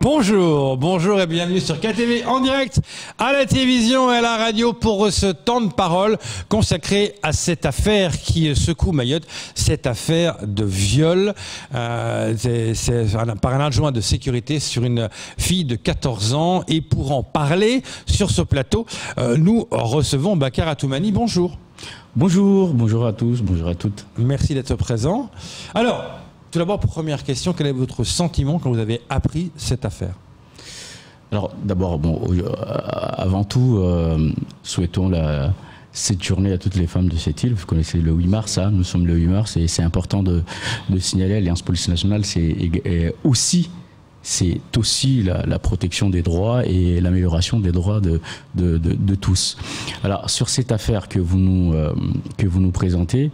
Bonjour, bonjour et bienvenue sur KTV en direct à la télévision et à la radio pour ce temps de parole consacré à cette affaire qui secoue Mayotte, cette affaire de viol par un adjoint de sécurité sur une fille de 14 ans. Et pour en parler sur ce plateau, nous recevons Bakar Atoumani. Bonjour. Bonjour, bonjour à tous, bonjour à toutes. Merci d'être présent. Alors, tout d'abord, première question, quel est votre sentiment quand vous avez appris cette affaire? Alors, d'abord, avant tout, souhaitons cette journée à toutes les femmes de cette île. Vous connaissez le 8 mars, hein, nous sommes le 8 mars, et c'est important de signaler, l'Alliance Police Nationale, c'est aussi la protection des droits et l'amélioration des droits de tous. Alors, sur cette affaire que vous nous présentez,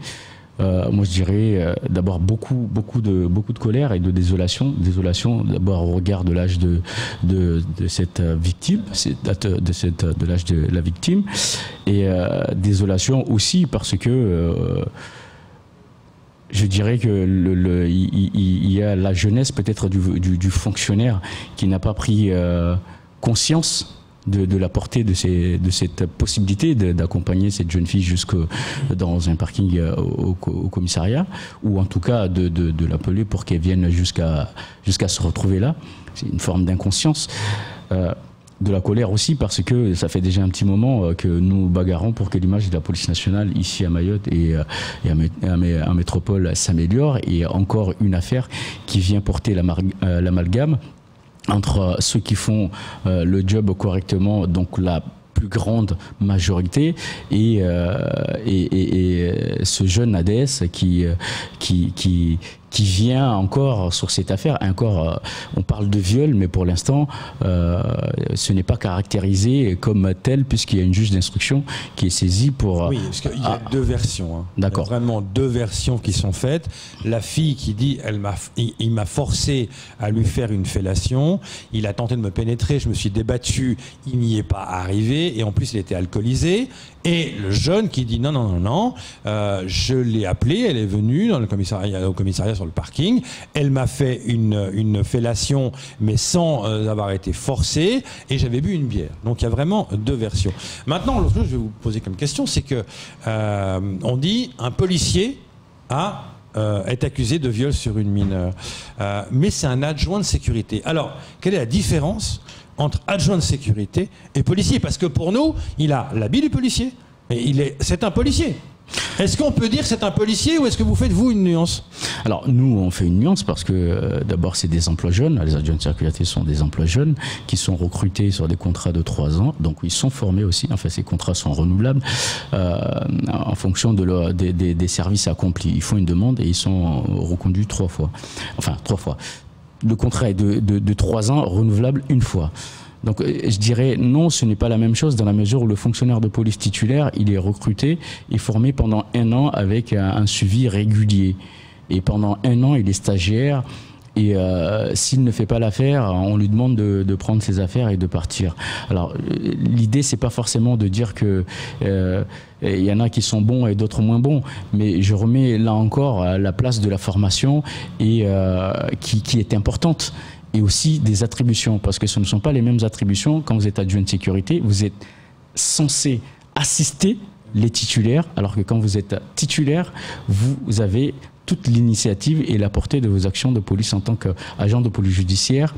moi je dirais d'abord beaucoup de colère et de désolation d'abord au regard de l'âge de cette victime, de l'âge de la victime, et désolation aussi parce que je dirais que il y a la jeunesse peut-être du fonctionnaire qui n'a pas pris conscience de la portée de cette possibilité d'accompagner cette jeune fille jusque dans un parking au commissariat, ou en tout cas de l'appeler pour qu'elle vienne jusqu'à se retrouver là. C'est une forme d'inconscience. De la colère aussi parce que ça fait déjà un petit moment que nous bagarrons pour que l'image de la police nationale ici à Mayotte et en métropole s'améliore, et encore une affaire qui vient porter l'amalgame entre ceux qui font le job correctement, donc la plus grande majorité, et ce jeune ADS qui vient encore sur cette affaire. Encore, on parle de viol, mais pour l'instant, ce n'est pas caractérisé comme tel, puisqu'il y a une juge d'instruction qui est saisie pour... Oui, parce qu'il y a deux versions. Hein. D'accord. Il y a vraiment deux versions qui sont faites. La fille qui dit il m'a forcé à lui faire une fellation, il a tenté de me pénétrer, je me suis débattu, il n'y est pas arrivé, et en plus il était alcoolisé. Et le jeune qui dit non, je l'ai appelée, elle est venue au commissariat sur le parking, elle m'a fait une fellation, mais sans avoir été forcée, et j'avais bu une bière. Donc il y a vraiment deux versions. Maintenant, l'autre chose que je vais vous poser comme question, c'est que on dit un policier est accusé de viol sur une mineure, mais c'est un adjoint de sécurité. Alors, quelle est la différence entre adjoint de sécurité et policier? Parce que pour nous, il a l'habit du policier, mais c'est un policier. Est-ce qu'on peut dire que c'est un policier, ou est-ce que vous faites, vous, une nuance? Alors, nous, on fait une nuance parce que, d'abord, c'est des emplois jeunes. Les adjoints de sécurité sont des emplois jeunes qui sont recrutés sur des contrats de 3 ans. Donc, ils sont formés aussi. Enfin, ces contrats sont renouvelables en fonction des services accomplis. Ils font une demande et ils sont reconduits 3 fois. Enfin, 3 fois. Le contrat est de 3 ans, renouvelable une fois. Donc je dirais non, ce n'est pas la même chose, dans la mesure où le fonctionnaire de police titulaire, il est recruté et formé pendant 1 an avec un suivi régulier. Et pendant 1 an, il est stagiaire. Et s'il ne fait pas l'affaire, on lui demande de prendre ses affaires et de partir. Alors l'idée, c'est pas forcément de dire que il y en a qui sont bons et d'autres moins bons, mais je remets là encore la place de la formation et qui est importante, et aussi des attributions, parce que ce ne sont pas les mêmes attributions. Quand vous êtes adjoint de sécurité, vous êtes censé assister les titulaires, alors que quand vous êtes titulaire, vous avez toute l'initiative et la portée de vos actions de police en tant qu'agent de police judiciaire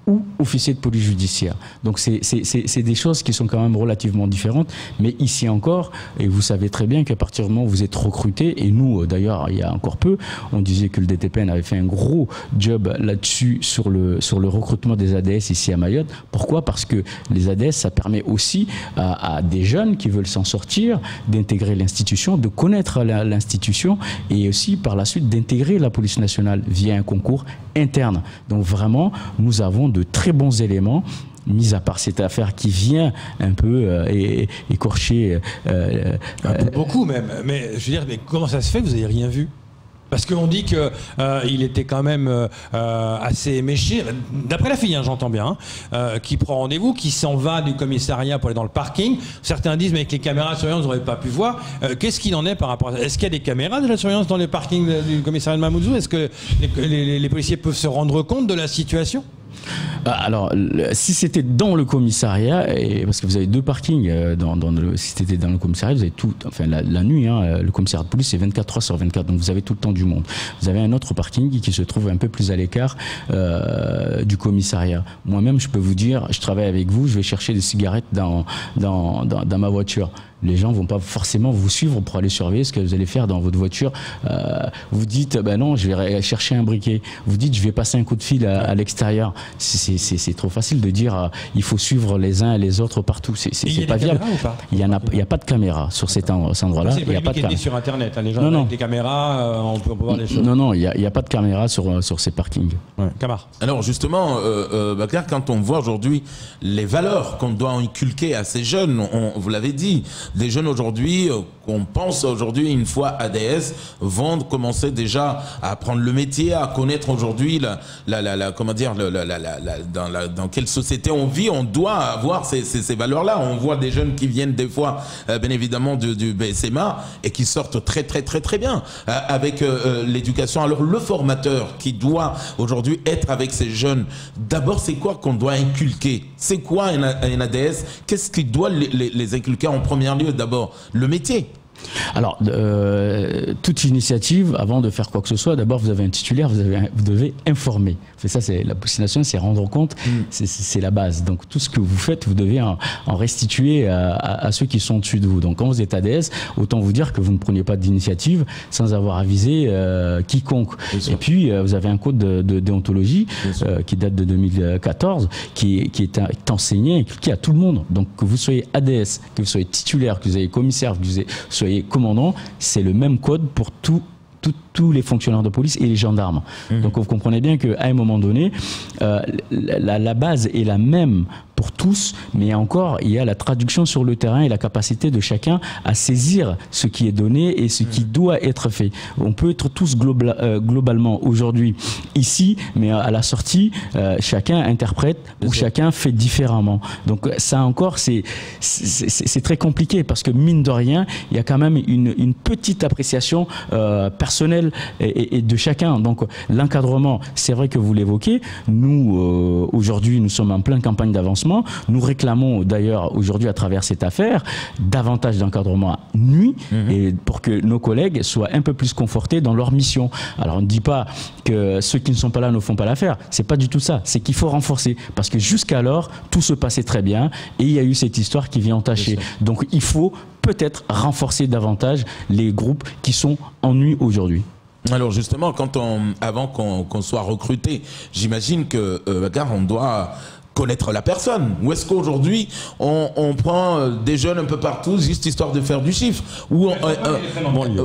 ou officier de police judiciaire. Donc c'est des choses qui sont quand même relativement différentes, mais ici encore, et vous savez très bien qu'à partir du moment où vous êtes recruté, et nous d'ailleurs il y a encore peu, on disait que le DTPN avait fait un gros job là-dessus sur le recrutement des ADS ici à Mayotte. Pourquoi? Parce que les ADS, ça permet aussi à des jeunes qui veulent s'en sortir d'intégrer l'institution, de connaître l'institution, et aussi par la suite d'intégrer la police nationale via un concours interne. Donc vraiment, nous avons de très bons éléments, mis à part cette affaire qui vient un peu écorcher... beaucoup même, mais je veux dire, mais comment ça se fait que vous n'avez rien vu? Parce qu'on dit qu'il était quand même assez éméché, d'après la fille, hein, j'entends bien, qui prend rendez-vous, qui s'en va du commissariat pour aller dans le parking. Certains disent, mais avec les caméras de surveillance, vous n'aurez pas pu voir. Qu'est-ce qu'il en est par rapport à ça? Est-ce qu'il y a des caméras de la surveillance dans les parkings du commissariat de Mamoudzou? Est-ce que les policiers peuvent se rendre compte de la situation? Alors, si c'était dans le commissariat, parce que vous avez 2 parkings, si c'était dans le commissariat, vous avez tout, enfin la nuit, hein, le commissariat de police c'est 24h/24, donc vous avez tout le temps du monde. Vous avez un autre parking qui se trouve un peu plus à l'écart du commissariat. Moi-même, je peux vous dire, je travaille avec vous, je vais chercher des cigarettes dans ma voiture. Les gens vont pas forcément vous suivre pour aller surveiller ce que vous allez faire dans votre voiture. Vous dites, ben non, je vais chercher un briquet. Vous dites, je vais passer un coup de fil à l'extérieur. C'est trop facile de dire, il faut suivre les uns et les autres partout. C'est pas viable. Il y a pas de caméra sur cet endroit-là. Il y a pas de caméra sur Internet. Hein. Les gens avec des caméras, on peut voir les choses. Non, il y a pas de caméra sur ces parkings. Ouais. Camar. Alors justement, Bakar, quand on voit aujourd'hui les valeurs qu'on doit inculquer à ces jeunes, vous l'avez dit, des jeunes aujourd'hui, qu'on pense aujourd'hui, une fois ADS, vont commencer déjà à apprendre le métier, à connaître aujourd'hui comment dire, dans quelle société on vit. On doit avoir ces valeurs-là. On voit des jeunes qui viennent des fois, bien évidemment, du BSMA et qui sortent très bien avec l'éducation. Alors le formateur qui doit aujourd'hui être avec ces jeunes, d'abord c'est quoi qu'on doit inculquer? C'est quoi un ADS? Qu'est-ce qui doit les inculquer en premier lieu? D'abord, le métier. Alors, toute initiative, avant de faire quoi que ce soit, d'abord vous avez un titulaire, vous devez informer. Ça, c'est la destination, c'est rendre compte, c'est la base. Donc tout ce que vous faites, vous devez en restituer à ceux qui sont au-dessus de vous. Donc quand vous êtes ADS, autant vous dire que vous ne preniez pas d'initiative sans avoir avisé quiconque. Et puis vous avez un code de déontologie qui date de 2014, qui est enseigné, qui à tout le monde. Donc que vous soyez ADS, que vous soyez titulaire, que vous soyez commissaire, que vous soyez commandant, c'est le même code pour tous les fonctionnaires de police et les gendarmes. Donc vous comprenez bien qu'à un moment donné, la base est la même pour tous, mais encore, il y a la traduction sur le terrain et la capacité de chacun à saisir ce qui est donné et ce qui doit être fait. On peut être tous globalement aujourd'hui ici, mais à la sortie, chacun interprète ou chacun fait différemment. Donc ça encore, c'est très compliqué parce que mine de rien, il y a quand même une petite appréciation personnelle et de chacun. Donc l'encadrement, c'est vrai que vous l'évoquez, nous aujourd'hui nous sommes en pleine campagne d'avancement. Nous réclamons d'ailleurs aujourd'hui à travers cette affaire davantage d'encadrement nuit et pour que nos collègues soient un peu plus confortés dans leur mission. Alors on ne dit pas que ceux qui ne sont pas là ne font pas l'affaire, c'est pas du tout ça, c'est qu'il faut renforcer parce que jusqu'alors tout se passait très bien et il y a eu cette histoire qui vient entacher. Donc il faut peut-être renforcer davantage les groupes qui sont en nuit aujourd'hui. Alors justement, avant qu'on soit recruté, j'imagine que on doit connaître la personne. Ou est-ce qu'aujourd'hui on prend des jeunes un peu partout juste histoire de faire du chiffre? Ou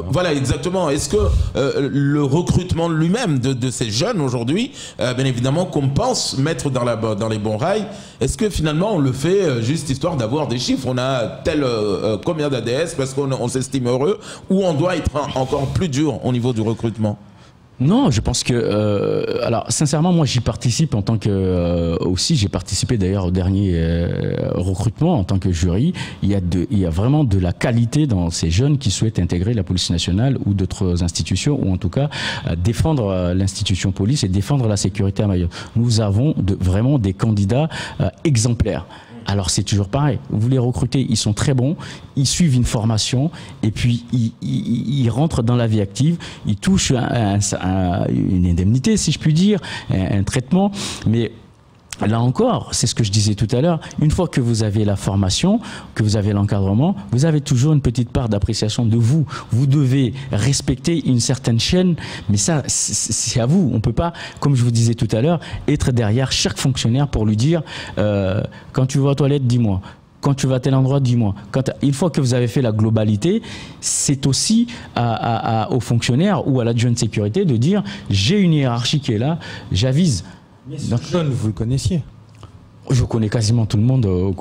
voilà, exactement. Est-ce que le recrutement lui-même de ces jeunes aujourd'hui, bien évidemment qu'on pense mettre dans les bons rails, est-ce que finalement on le fait juste histoire d'avoir des chiffres? On a tel combien d'ADS parce qu'on s'estime heureux, ou on doit être encore plus dur au niveau du recrutement? Non, je pense que... alors, sincèrement, moi, j'y participe en tant que... aussi, j'ai participé d'ailleurs au dernier recrutement en tant que jury. Il y a vraiment de la qualité dans ces jeunes qui souhaitent intégrer la police nationale ou d'autres institutions, ou en tout cas défendre l'institution police et défendre la sécurité à Mayotte. Nous avons vraiment des candidats exemplaires. Alors c'est toujours pareil, vous les recrutez, ils sont très bons, ils suivent une formation et puis ils rentrent dans la vie active, ils touchent une indemnité si je puis dire, un traitement, mais là encore, c'est ce que je disais tout à l'heure, une fois que vous avez la formation, que vous avez l'encadrement, vous avez toujours une petite part d'appréciation de vous. Vous devez respecter une certaine chaîne, mais ça, c'est à vous. On ne peut pas, comme je vous disais tout à l'heure, être derrière chaque fonctionnaire pour lui dire quand tu vas aux toilettes, dis-moi. Quand tu vas à tel endroit, dis-moi. Une fois que vous avez fait la globalité, c'est aussi aux fonctionnaires ou à l'adjoint de sécurité de dire j'ai une hiérarchie qui est là, j'avise. Mais ce jeune, vous le connaissiez? Je connais quasiment tout le monde au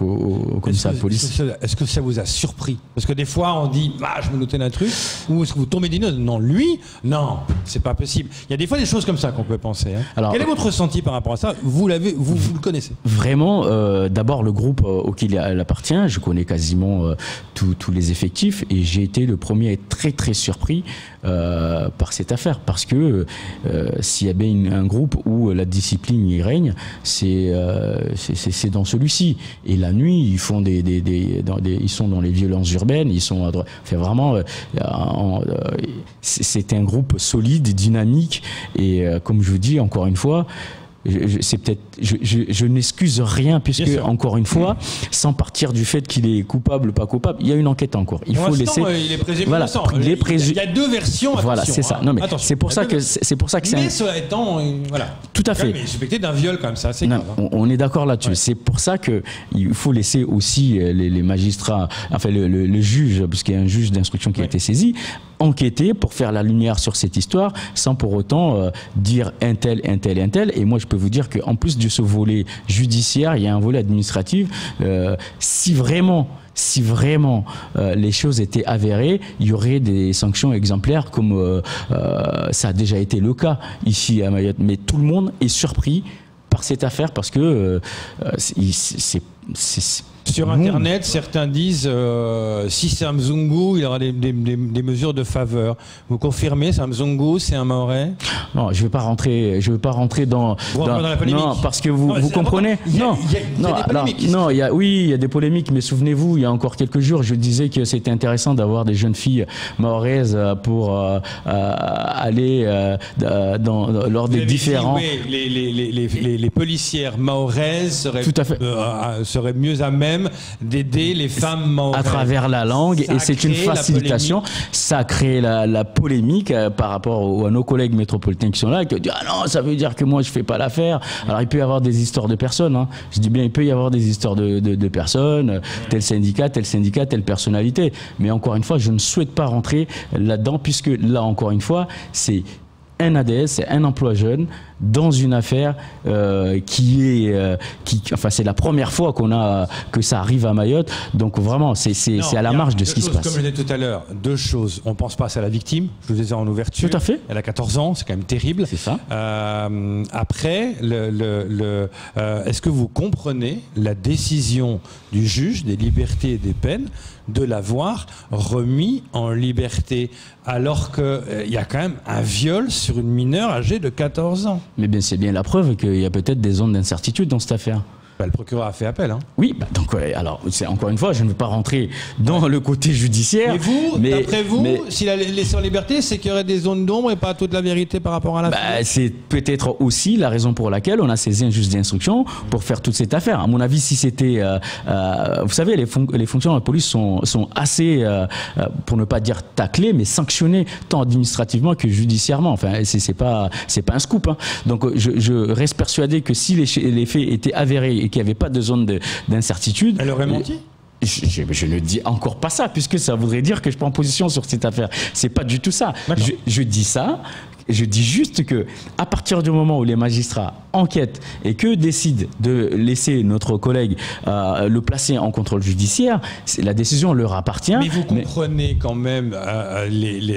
commissariat de police. Est-ce que ça vous a surpris? Parce que des fois, on dit, bah, je me doutais d'un truc, ou est-ce que vous tombez des notes? Non, lui, non, c'est pas possible. Il y a des fois des choses comme ça qu'on peut penser. Hein. Alors, quel est votre ressenti par rapport à ça? Vous le connaissez? Vraiment, d'abord, le groupe auquel il appartient, je connais quasiment tous les effectifs, et j'ai été le premier à être très, très surpris par cette affaire. Parce que s'il y a bien un groupe où la discipline y règne, c'est dans celui-ci. Et la nuit, ils font ils sont dans les violences urbaines, ils sont à droite. Enfin, vraiment, c'est un groupe solide, dynamique, et comme je vous dis encore une fois, je n'excuse rien puisque, encore une fois, sans partir du fait qu'il est coupable ou pas coupable, il y a une enquête en cours. Il faut laisser. Il est présumé innocent. Il y a deux versions. Voilà, c'est ça. Non, mais c'est pour ça que c'est. Mais cela étant, voilà. Tout à fait. Mais suspecté d'un viol quand même, ça, c'est grave. On est d'accord là-dessus. Ouais. C'est pour ça que il faut laisser aussi les magistrats, enfin le juge, puisqu'il y a un juge d'instruction qui a été saisi, enquêter pour faire la lumière sur cette histoire, sans pour autant dire un tel. Et moi, je peux vous dire qu'en plus de ce volet judiciaire, il y a un volet administratif. Si vraiment les choses étaient avérées, il y aurait des sanctions exemplaires comme ça a déjà été le cas ici à Mayotte. Mais tout le monde est surpris par cette affaire parce que c'est sur Internet, certains disent si c'est un Mzungu, il y aura des mesures de faveur. Vous confirmez, c'est un Mzungu, c'est un Mahorais? Non, je ne veux pas rentrer dans la polémique. Non, parce que vous comprenez. Il y a des polémiques, mais souvenez-vous, il y a encore quelques jours, je disais que c'était intéressant d'avoir des jeunes filles mahoraises pour aller lors des différents. Les policières mahoraises seraient mieux à même d'aider les femmes mahoraises à travers la langue, et c'est une facilitation. Ça a créé la polémique par rapport à nos collègues métropolitains qui sont là, qui disent ah non, ça veut dire que moi je fais pas l'affaire. Alors il peut y avoir des histoires de personnes, hein. Je dis bien il peut y avoir des histoires de personnes, tel syndicat, telle personnalité, mais encore une fois je ne souhaite pas rentrer là-dedans, puisque là encore une fois c'est un ADS, c'est un emploi jeune dans une affaire enfin c'est la première fois que ça arrive à Mayotte, donc vraiment c'est à la marge de ce qui se passe. Comme je l'ai dit tout à l'heure, deux choses, on pense pas à la victime, je vous disais en ouverture. Tout à fait. Elle a 14 ans, c'est quand même terrible. C'est ça. Après, est-ce que vous comprenez la décision du juge des libertés et des peines de l'avoir remis en liberté alors qu'il y a quand même un viol sur une mineure âgée de 14 ans? Mais bien, c'est bien la preuve qu'il y a peut-être des zones d'incertitude dans cette affaire. Le procureur a fait appel. Hein. Oui, donc alors encore une fois, je ne veux pas rentrer dans le côté judiciaire. Mais d'après vous, s'il a laissé en liberté, c'est qu'il y aurait des zones d'ombre et pas toute la vérité par rapport à l'affaire. C'est peut-être aussi la raison pour laquelle on a saisi un juge d'instruction pour faire toute cette affaire. À mon avis, si c'était, vous savez, les fonctions de la police sont assez, pour ne pas dire taclées, mais sanctionnées tant administrativement que judiciairement. Enfin, c'est pas un scoop. Hein. Donc, je reste persuadé que si les faits étaient avérés et qu'il n'y avait pas de zone d'incertitude. Elle aurait menti? Je ne dis encore pas ça, puisque ça voudrait dire que je prends position sur cette affaire. C'est pas du tout ça. Je dis ça. Je dis juste que à partir du moment où les magistrats enquêtent et que décident de laisser notre collègue le placer en contrôle judiciaire, la décision leur appartient. Mais vous comprenez quand même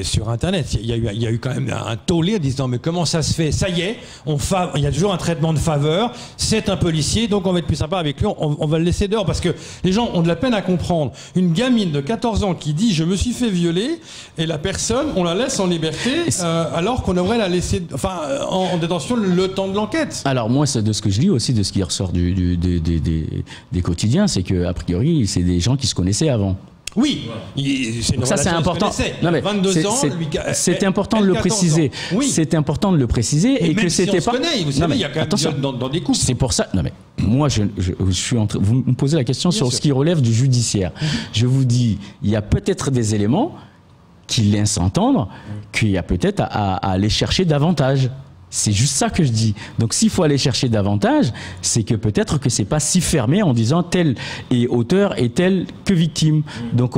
sur Internet, il y a eu quand même un tollé en disant mais comment ça se fait? Ça y est, il y a toujours un traitement de faveur. C'est un policier, donc on va être plus sympa avec lui. On va le laisser dehors parce que les gens ont de la peine à comprendre. Une gamine de 14 ans qui dit je me suis fait violer et la personne on la laisse en liberté alors qu'on devrait la laisser en détention le temps de l'enquête. Alors moi, c'est de ce que je lis aussi, de ce qui ressort des quotidiens, c'est que a priori, c'est des gens qui se connaissaient avant. Oui, ça c'est important. Non, mais 22 ans, c'est important de le préciser. Oui. C'est important de le préciser et que c'était pas. Vous savez, il y a quand même dans des couples. C'est pour ça. Non mais moi, je suis en train. Vous me posez la question sur ce qui relève du judiciaire. Je vous dis, il y a peut-être des éléments qui laissent entendre qu'il y a peut-être à aller chercher davantage. C'est juste ça que je dis. Donc s'il faut aller chercher davantage, c'est que peut-être que c'est pas si fermé en disant tel est auteur et tel que victime. Donc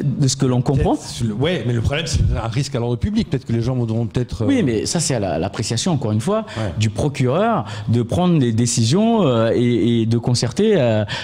de ce que l'on comprend. Oui, mais le problème c'est un risque à l'ordre public. Peut-être que les gens voudront peut-être. Oui, mais ça c'est à l'appréciation encore une fois du procureur de prendre des décisions et de concerter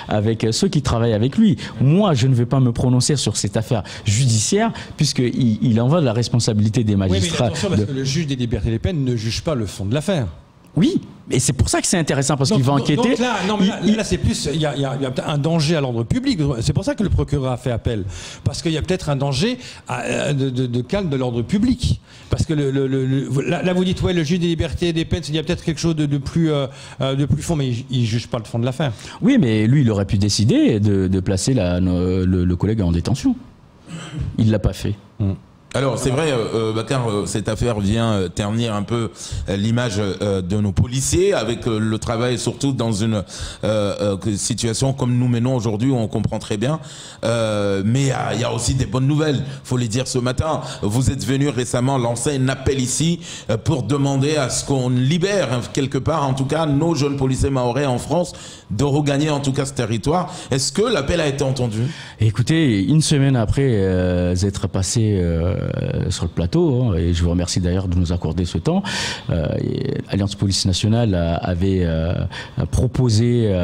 avec ceux qui travaillent avec lui. Moi, je ne vais pas me prononcer sur cette affaire judiciaire puisqu'il en va de la responsabilité des magistrats. Oui, mais attention, parce que le juge des libertés et des peines ne juge pas le fond de l'affaire. Oui, et c'est pour ça que c'est intéressant, parce qu'il va enquêter. Donc là, c'est plus, il y a peut-être un danger à l'ordre public. C'est pour ça que le procureur a fait appel, parce qu'il y a peut-être un danger de calme de l'ordre public. Parce que là, vous dites, ouais, le juge des libertés et des peines, il y a peut-être quelque chose de plus fond, mais il ne juge pas le fond de l'affaire. Oui, mais lui, il aurait pu décider de placer le collègue en détention. Il ne l'a pas fait. Alors c'est vrai, Bakar, cette affaire vient ternir un peu l'image de nos policiers avec le travail, surtout dans une situation comme nous menons aujourd'hui où on comprend très bien. Mais il y a aussi des bonnes nouvelles, faut les dire ce matin. Vous êtes venu récemment lancer un appel ici pour demander à ce qu'on libère quelque part, en tout cas, nos jeunes policiers mahorais en France, de regagner en tout cas ce territoire. Est-ce que l'appel a été entendu? Écoutez, une semaine après être passé sur le plateau, et je vous remercie d'ailleurs de nous accorder ce temps, Alliance Police Nationale avait proposé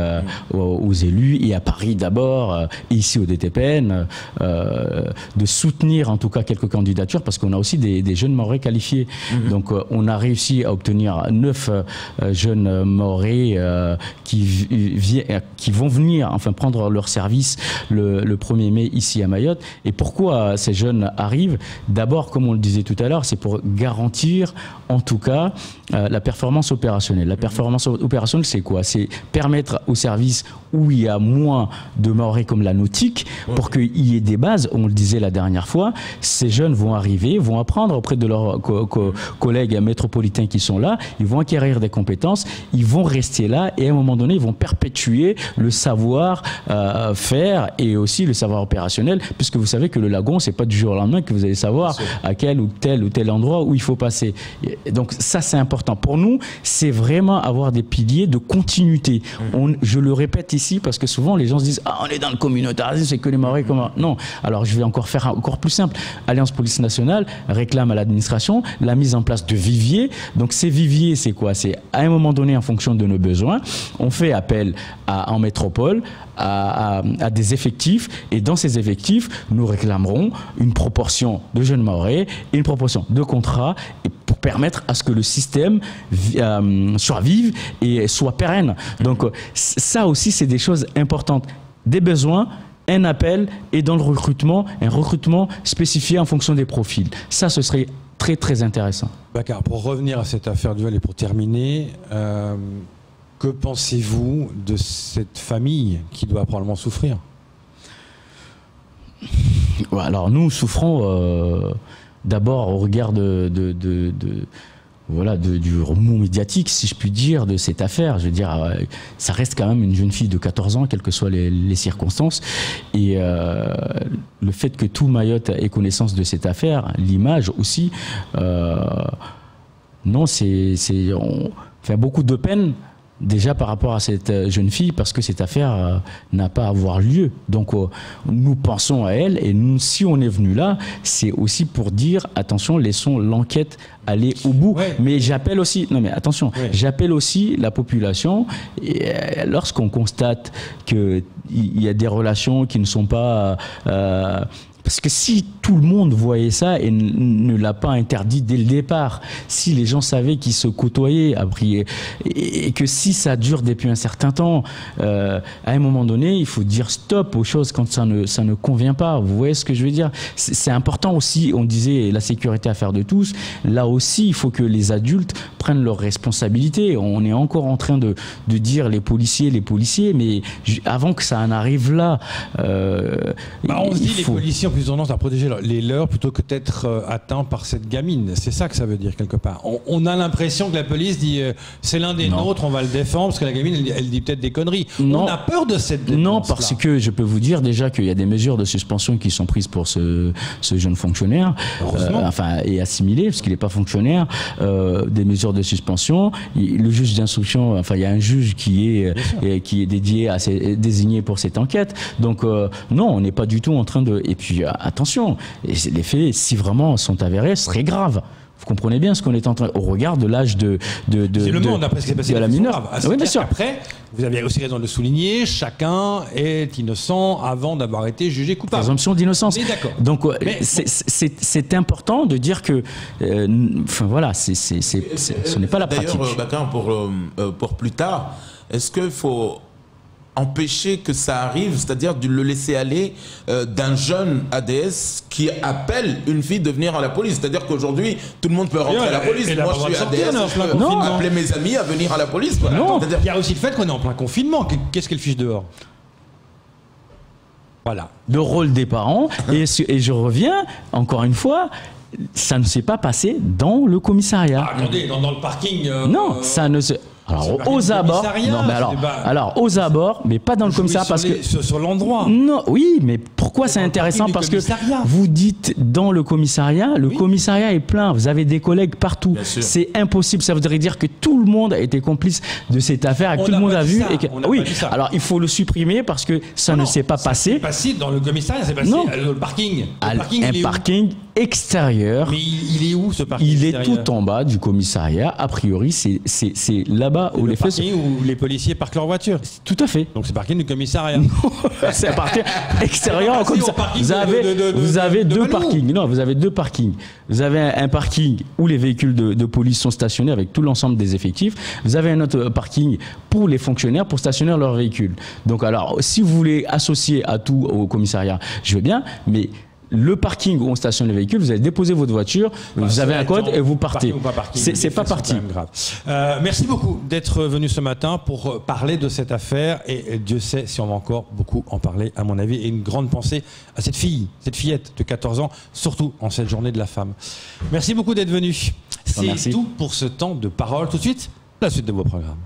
aux élus, et à Paris d'abord, et ici au DTPN, de soutenir en tout cas quelques candidatures, parce qu'on a aussi des jeunes mahorais qualifiés. Donc on a réussi à obtenir 9 jeunes mahorais qui vont venir enfin prendre leur service le 1er mai ici à Mayotte. Et pourquoi ces jeunes arrivent? D'abord, comme on le disait tout à l'heure, c'est pour garantir en tout cas la performance opérationnelle. La performance opérationnelle, c'est quoi? C'est permettre aux services où il y a moins de mahorais comme la nautique, pour qu'il y ait des bases. On le disait la dernière fois, ces jeunes vont arriver, vont apprendre auprès de leurs collègues métropolitains qui sont là, ils vont acquérir des compétences, ils vont rester là, et à un moment donné, ils vont perpétuer le savoir-faire et aussi le savoir opérationnel, puisque vous savez que le lagon, c'est pas du jour au lendemain que vous allez savoir à quel ou tel endroit où il faut passer. Et donc ça, c'est important. Pour nous, c'est vraiment avoir des piliers de continuité. Je le répète ici, parce que souvent les gens se disent « Ah, on est dans le communautarisme, c'est que les mahorais comment ?» Non, alors je vais encore faire encore plus simple. Alliance Police Nationale réclame à l'administration la mise en place de viviers. Donc ces viviers, c'est quoi? C'est à un moment donné, en fonction de nos besoins, on fait appel en métropole à des effectifs, et dans ces effectifs, nous réclamerons une proportion de jeunes mahorais et une proportion de contrats, et pour permettre à ce que le système soit vive et soit pérenne. Donc ça aussi, c'est des choses importantes. Des besoins, un appel, et dans le recrutement, un recrutement spécifié en fonction des profils. Ça, ce serait très très intéressant. Bakar, pour revenir à cette affaire duel et pour terminer, que pensez-vous de cette famille qui doit probablement souffrir? Alors nous souffrons d'abord au regard du remous médiatique, si je puis dire, de cette affaire. Je veux dire, ça reste quand même une jeune fille de 14 ans, quelles que soient les circonstances. Et le fait que tout Mayotte ait connaissance de cette affaire, l'image aussi, non, on fait beaucoup de peine. Déjà par rapport à cette jeune fille, parce que cette affaire n'a pas à avoir lieu. Donc nous pensons à elle, et nous, si on est venu là, c'est aussi pour dire attention, laissons l'enquête aller au bout. Ouais. Mais j'appelle aussi, non mais attention, j'appelle aussi la population, et lorsqu'on constate qu'il y a des relations qui ne sont pas... parce que si tout le monde voyait ça et ne l'a pas interdit dès le départ, si les gens savaient qu'ils se côtoyaient après, et que si ça dure depuis un certain temps, à un moment donné, il faut dire stop aux choses quand ça ne convient pas. Vous voyez ce que je veux dire? C'est important aussi, on disait la sécurité affaire de tous. Là aussi, il faut que les adultes prennent leurs responsabilités. On est encore en train de dire les policiers, mais avant que ça en arrive là, on se dit les policiers ont plus tendance à protéger les leurs plutôt que d'être atteints par cette gamine. C'est ça que ça veut dire quelque part. On a l'impression que la police dit c'est l'un des nôtres, on va le défendre parce que la gamine elle dit peut-être des conneries. Non. On a peur de cette défense. Non, parce que je peux vous dire déjà qu'il y a des mesures de suspension qui sont prises pour ce jeune fonctionnaire, et assimilé parce qu'il n'est pas fonctionnaire, des mesures de suspension. Le juge d'instruction, enfin, il y a un juge qui est dédié désigné pour cette enquête. Donc, non, on n'est pas du tout en train de... Et puis, attention, les faits, si vraiment sont avérés, seraient graves. Vous comprenez bien ce qu'on est en train, au regard de l'âge de la mineure. Oui, bien sûr. Après, vous avez aussi raison de le souligner, chacun est innocent avant d'avoir été jugé coupable. Présomption d'innocence. D'accord. Donc, c'est important de dire que, enfin voilà, ce n'est pas la pratique. D'ailleurs, Bakar, pour plus tard, est-ce qu'il faut empêcher que ça arrive, c'est-à-dire de le laisser aller d'un jeune ADS qui appelle une fille de venir à la police. C'est-à-dire qu'aujourd'hui, tout le monde peut rentrer à la police. Moi, je suis ADS, je peux appeler mes amis à venir à la police. Non, il y a aussi le fait qu'on est en plein confinement. Qu'est-ce qu'elle fiche dehors? Voilà. Le rôle des parents. Et je reviens, encore une fois, ça ne s'est pas passé dans le commissariat. Ah, attendez, dans le parking... non, ça ne se... Alors aux abords, non, mais alors aux abords, mais pas dans le commissariat parce que sur l'endroit. Non, oui, mais pourquoi c'est intéressant? Parce que vous dites dans le commissariat est plein. Vous avez des collègues partout. C'est impossible. Ça voudrait dire que tout le monde a été complice de cette affaire, et que tout le monde a vu. Oui. Alors il faut le supprimer parce que ça ne s'est pas passé. C'est passé dans le commissariat, c'est passé dans le parking. Un parking extérieur. Mais il est où ce parking? Il est tout en bas du commissariat. A priori, c'est là-bas où les faits où les policiers parquent leur voiture. Tout à fait. Donc c'est parking du commissariat. C'est un parking extérieur. Vous avez deux parkings. Non, vous avez deux parkings. Vous avez un parking où les véhicules de police sont stationnés avec tout l'ensemble des effectifs. Vous avez un autre parking pour les fonctionnaires pour stationner leurs véhicules. Donc alors, si vous voulez associer à tout au commissariat, je veux bien, mais le parking où on stationne les véhicules, vous allez déposer votre voiture, vous avez un code et vous partez. C'est pas parti. Merci beaucoup d'être venu ce matin pour parler de cette affaire, et Dieu sait si on va encore beaucoup en parler, à mon avis, et une grande pensée à cette fillette de 14 ans, surtout en cette journée de la femme. Merci beaucoup d'être venu. C'est tout pour ce temps de parole. Tout de suite, la suite de vos programmes.